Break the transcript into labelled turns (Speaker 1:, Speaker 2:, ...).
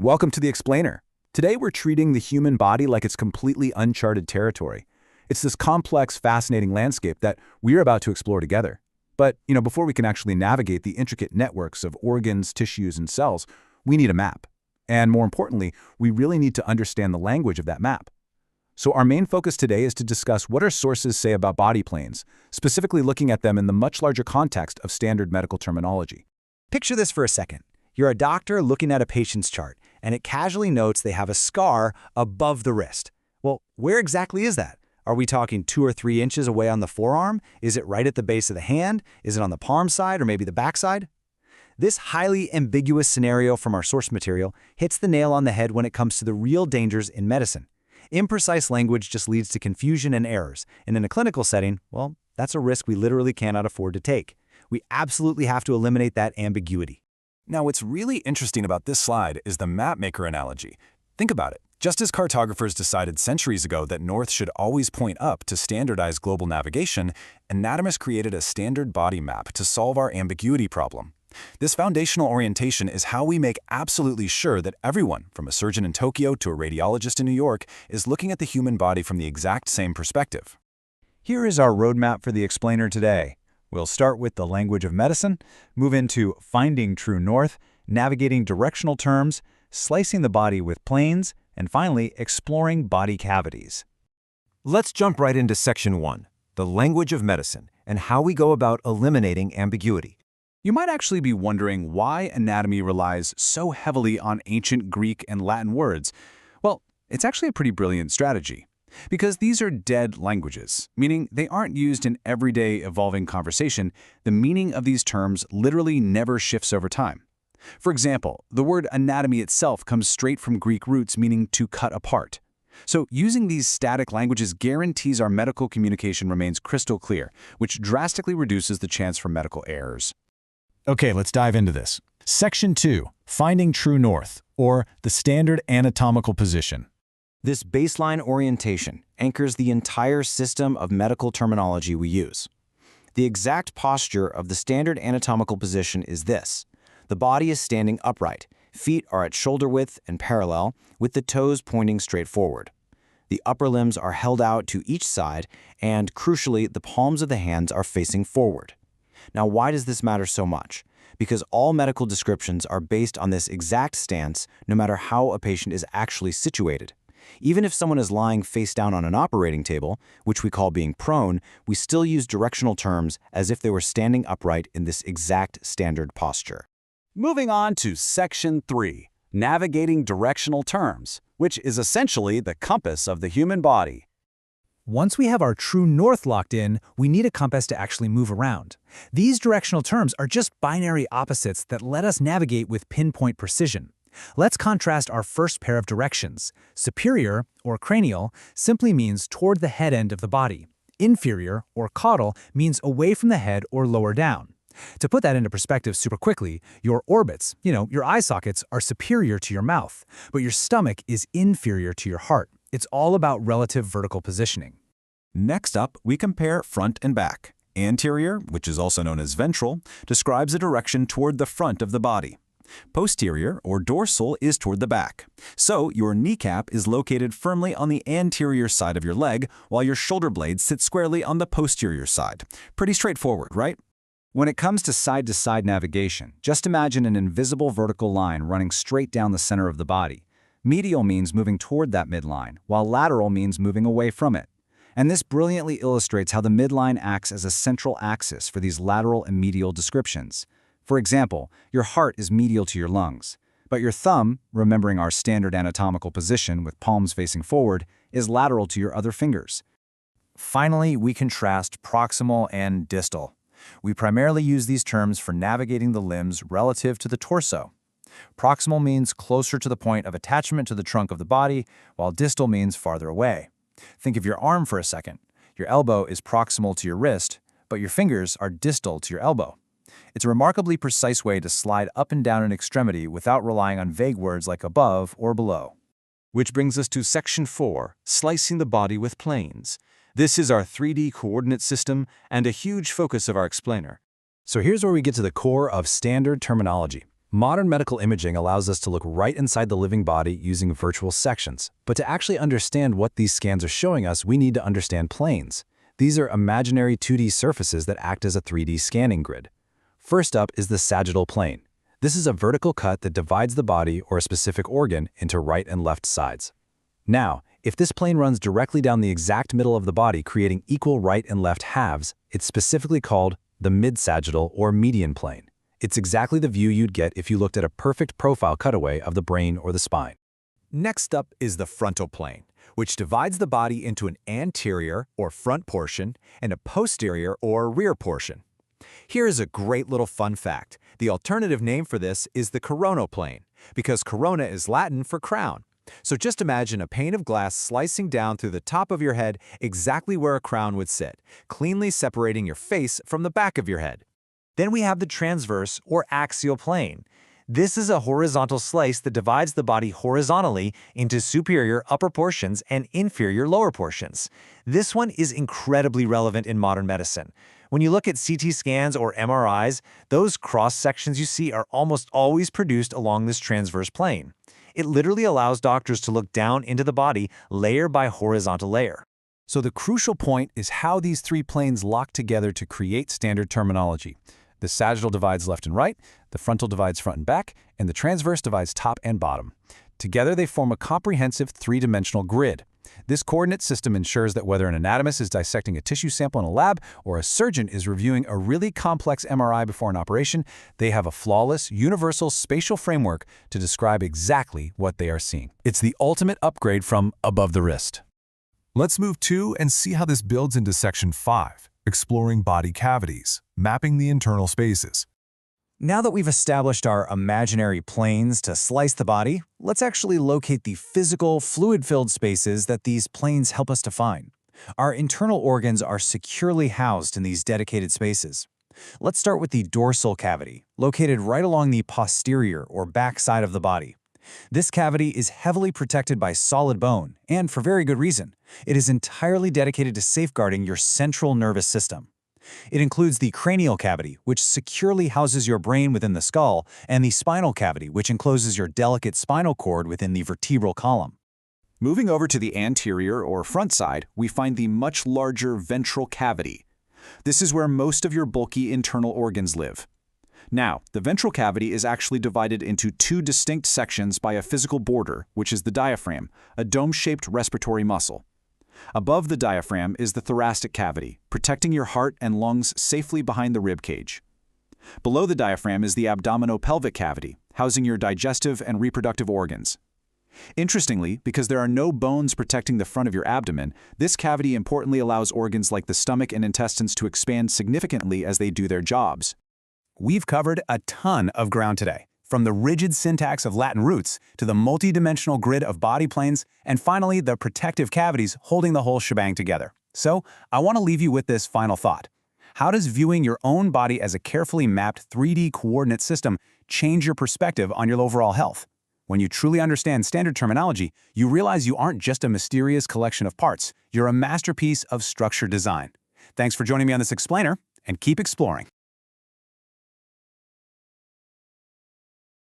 Speaker 1: Welcome to the Explainer. Today we're treating the human body like it's completely uncharted territory. It's this complex, fascinating landscape that we're about to explore together. But, before we can actually navigate the intricate networks of organs, tissues, and cells, we need a map. And more importantly, we really need to understand the language of that map. So our main focus today is to discuss what our sources say about body planes, specifically looking at them in the much larger context of standard medical terminology.
Speaker 2: Picture this for a second. You're a doctor looking at a patient's chart, and it casually notes they have a scar above the wrist. Well, where exactly is that? Are we talking 2 or 3 inches away on the forearm? Is it right at the base of the hand? Is it on the palm side or maybe the back side? This highly ambiguous scenario from our source material hits the nail on the head when it comes to the real dangers in medicine. Imprecise language just leads to confusion and errors, and in a clinical setting, well, that's a risk we literally cannot afford to take. We absolutely have to eliminate that ambiguity.
Speaker 3: Now, what's really interesting about this slide is the map maker analogy. Think about it. Just as cartographers decided centuries ago that north should always point up to standardize global navigation, anatomists created a standard body map to solve our ambiguity problem. This foundational orientation is how we make absolutely sure that everyone, from a surgeon in Tokyo to a radiologist in New York, is looking at the human body from the exact same perspective.
Speaker 2: Here is our roadmap for the Explainer today. We'll start with the language of medicine, move into finding true north, navigating directional terms, slicing the body with planes, and finally, exploring body cavities.
Speaker 4: Let's jump right into Section 1, the language of medicine, and how we go about eliminating ambiguity.
Speaker 1: You might actually be wondering why anatomy relies so heavily on ancient Greek and Latin words. Well, it's actually a pretty brilliant strategy. Because these are dead languages, meaning they aren't used in everyday evolving conversation, the meaning of these terms literally never shifts over time. For example, the word anatomy itself comes straight from Greek roots meaning to cut apart. So using these static languages guarantees our medical communication remains crystal clear, which drastically reduces the chance for medical errors.
Speaker 3: Okay, let's dive into this. Section 2, Finding True North, or the Standard Anatomical Position.
Speaker 2: This baseline orientation anchors the entire system of medical terminology we use. The exact posture of the standard anatomical position is this. The body is standing upright, feet are at shoulder width and parallel, with the toes pointing straight forward. The upper limbs are held out to each side, and crucially, the palms of the hands are facing forward. Now, why does this matter so much? Because all medical descriptions are based on this exact stance, no matter how a patient is actually situated. Even if someone is lying face down on an operating table, which we call being prone, we still use directional terms as if they were standing upright in this exact standard posture.
Speaker 1: Moving on to Section 3, Navigating Directional Terms, which is essentially the compass of the human body.
Speaker 5: Once we have our true north locked in, we need a compass to actually move around. These directional terms are just binary opposites that let us navigate with pinpoint precision. Let's contrast our first pair of directions. Superior, or cranial, simply means toward the head end of the body. Inferior, or caudal, means away from the head or lower down. To put that into perspective super quickly, your orbits, your eye sockets, are superior to your mouth, but your stomach is inferior to your heart. It's all about relative vertical positioning.
Speaker 3: Next up, we compare front and back. Anterior, which is also known as ventral, describes a direction toward the front of the body. Posterior, or dorsal, is toward the back. So your kneecap is located firmly on the anterior side of your leg, while your shoulder blades sit squarely on the posterior side. Pretty straightforward, right?
Speaker 2: When it comes to side-to-side navigation, just imagine an invisible vertical line running straight down the center of the body. Medial means moving toward that midline, while lateral means moving away from it. And this brilliantly illustrates how the midline acts as a central axis for these lateral and medial descriptions. For example, your heart is medial to your lungs, but your thumb, remembering our standard anatomical position with palms facing forward, is lateral to your other fingers.
Speaker 4: Finally, we contrast proximal and distal. We primarily use these terms for navigating the limbs relative to the torso. Proximal means closer to the point of attachment to the trunk of the body, while distal means farther away. Think of your arm for a second. Your elbow is proximal to your wrist, but your fingers are distal to your elbow. It's a remarkably precise way to slide up and down an extremity without relying on vague words like above or below.
Speaker 1: Which brings us to Section 4, Slicing the Body with Planes. This is our 3D coordinate system and a huge focus of our explainer.
Speaker 3: So here's where we get to the core of standard terminology. Modern medical imaging allows us to look right inside the living body using virtual sections. But to actually understand what these scans are showing us, we need to understand planes. These are imaginary 2D surfaces that act as a 3D scanning grid. First up is the sagittal plane. This is a vertical cut that divides the body or a specific organ into right and left sides. Now, if this plane runs directly down the exact middle of the body, creating equal right and left halves, it's specifically called the mid-sagittal or median plane. It's exactly the view you'd get if you looked at a perfect profile cutaway of the brain or the spine.
Speaker 4: Next up is the frontal plane, which divides the body into an anterior or front portion and a posterior or rear portion. Here is a great little fun fact. The alternative name for this is the coronal plane, because corona is Latin for crown. So just imagine a pane of glass slicing down through the top of your head exactly where a crown would sit, cleanly separating your face from the back of your head. Then we have the transverse or axial plane. This is a horizontal slice that divides the body horizontally into superior upper portions and inferior lower portions. This one is incredibly relevant in modern medicine. When you look at CT scans or MRIs, those cross-sections you see are almost always produced along this transverse plane. It literally allows doctors to look down into the body layer by horizontal layer.
Speaker 1: So the crucial point is how these three planes lock together to create standard terminology. The sagittal divides left and right, the frontal divides front and back, and the transverse divides top and bottom. Together they form a comprehensive three-dimensional grid. This coordinate system ensures that whether an anatomist is dissecting a tissue sample in a lab or a surgeon is reviewing a really complex MRI before an operation, they have a flawless, universal spatial framework to describe exactly what they are seeing. It's the ultimate upgrade from above the wrist.
Speaker 6: Let's move to and see how this builds into Section 5, exploring body cavities, mapping the internal spaces.
Speaker 4: Now that we've established our imaginary planes to slice the body, let's actually locate the physical, fluid-filled spaces that these planes help us define. Our internal organs are securely housed in these dedicated spaces. Let's start with the dorsal cavity, located right along the posterior or back side of the body. This cavity is heavily protected by solid bone, and for very good reason. It is entirely dedicated to safeguarding your central nervous system. It includes the cranial cavity, which securely houses your brain within the skull, and the spinal cavity, which encloses your delicate spinal cord within the vertebral column.
Speaker 1: Moving over to the anterior or front side, we find the much larger ventral cavity. This is where most of your bulky internal organs live. Now, the ventral cavity is actually divided into two distinct sections by a physical border, which is the diaphragm, a dome-shaped respiratory muscle. Above the diaphragm is the thoracic cavity, protecting your heart and lungs safely behind the rib cage. Below the diaphragm is the abdominopelvic cavity, housing your digestive and reproductive organs. Interestingly, because there are no bones protecting the front of your abdomen, this cavity importantly allows organs like the stomach and intestines to expand significantly as they do their jobs.
Speaker 5: We've covered a ton of ground today, from the rigid syntax of Latin roots to the multidimensional grid of body planes, and finally the protective cavities holding the whole shebang together. So, I want to leave you with this final thought. How does viewing your own body as a carefully mapped 3D coordinate system change your perspective on your overall health? When you truly understand standard terminology, you realize you aren't just a mysterious collection of parts, you're a masterpiece of structured design. Thanks for joining me on this explainer, and keep exploring.